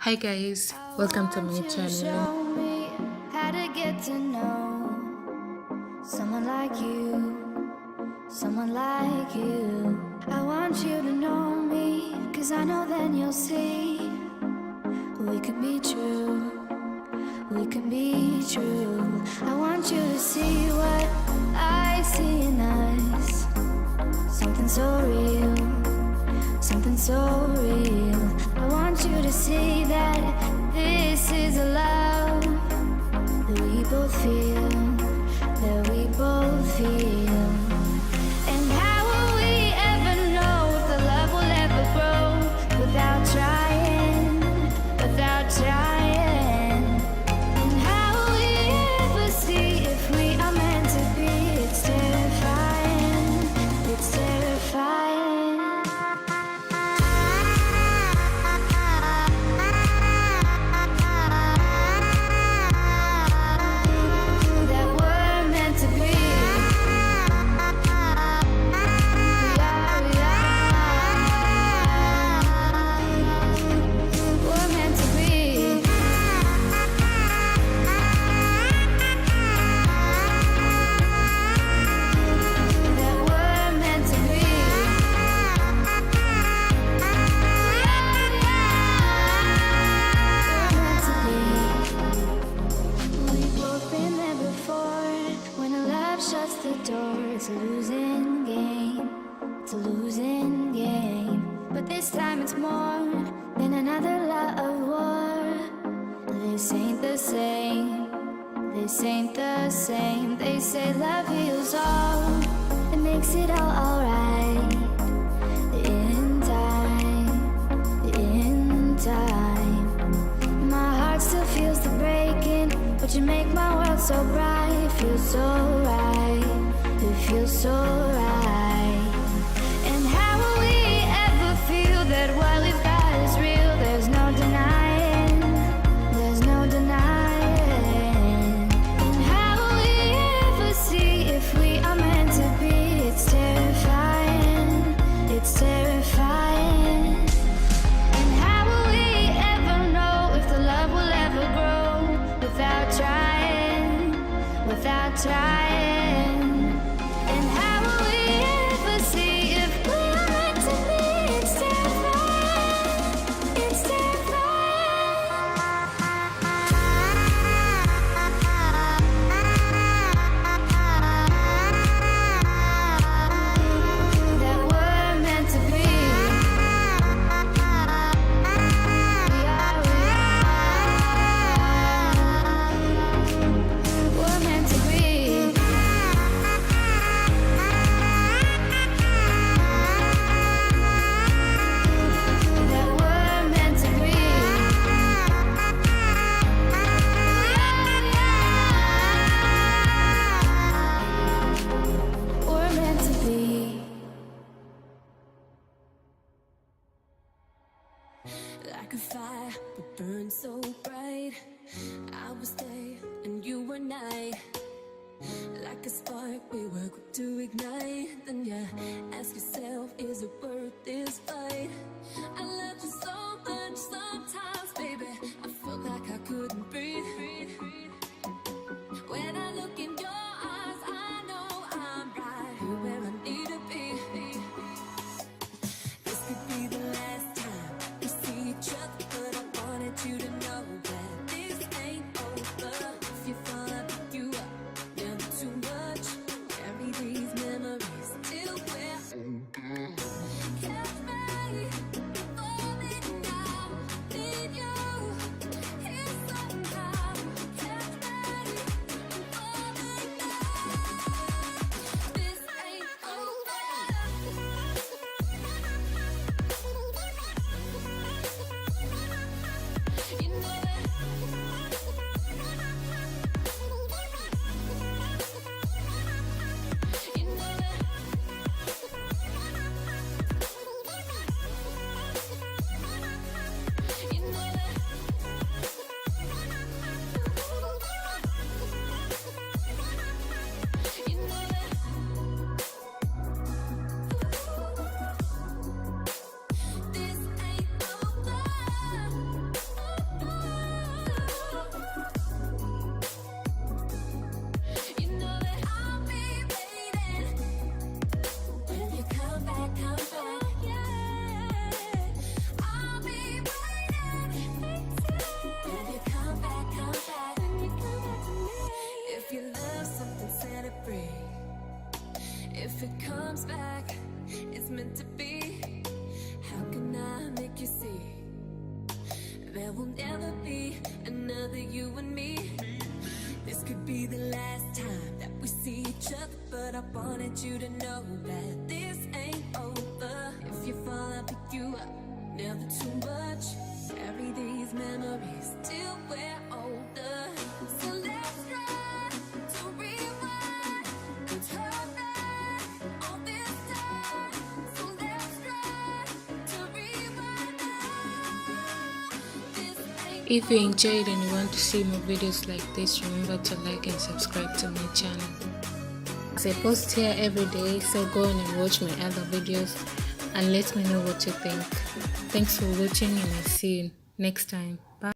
Hi guys, welcome to my channel. Show me how to get to know someone like you, someone like you. I want you to know me, cause I know then you'll see we can be true, we can be true. I want you to see what I see in us, something so real, something so real. I want you to see that this is a love that we both feel, that we both feel. And how will we ever know if the love will ever grow without trying, without trying? And how will we ever see if we are meant to be? It's terrifying, it's terrifying. Shuts the door, it's a losing game, it's a losing game. But this time it's more than another love war. This ain't the same, this ain't the same. They say love heals all, it makes it all alright. In time, in time. My heart still feels the breaking, but you make my world so bright. It feels so right, it feels so right. And how will we ever feel that what we've got is real? There's no denying, there's no denying. And how will we ever see if we are meant to be? It's terrifying, it's terrifying. And how will we ever know if the love will ever grow without trying, without trying? And how will we ever see if we are meant to be? It's terrifying, it's terrifying. That we're meant to be. We're meant to be. That we're meant to be. We're meant to be. Like a fire that burns so bright, I was day and you were night. Like a spark we were quick to ignite. Then you ask yourself, is it worth this fight? I loved you so much sometimes, baby, I felt like I couldn't breathe. When I look in your eyes, I know I'm right here where I need to be. This could be the last time we see each other, but I wanted you to know that this ain't over. If you fall, I pick you up, never too much. Carry these memories till we're catch me falling down, need you here somehow. Catch me falling down. This ain't over. You know that there will never be another you and me. This could be the last time that we see each other, but I wanted you to know that this ain't over. If you fall, I'll pick you up, never too much. Carry these memories till we're older. So let's try to rewind and turn back all this time. So let's try to rewind now. This ain't If you enjoyed and you want to see more videos like this, remember to like and subscribe to my channel. I post here every day, so go on and watch my other videos and let me know what you think. Thanks for watching and I'll see you next time.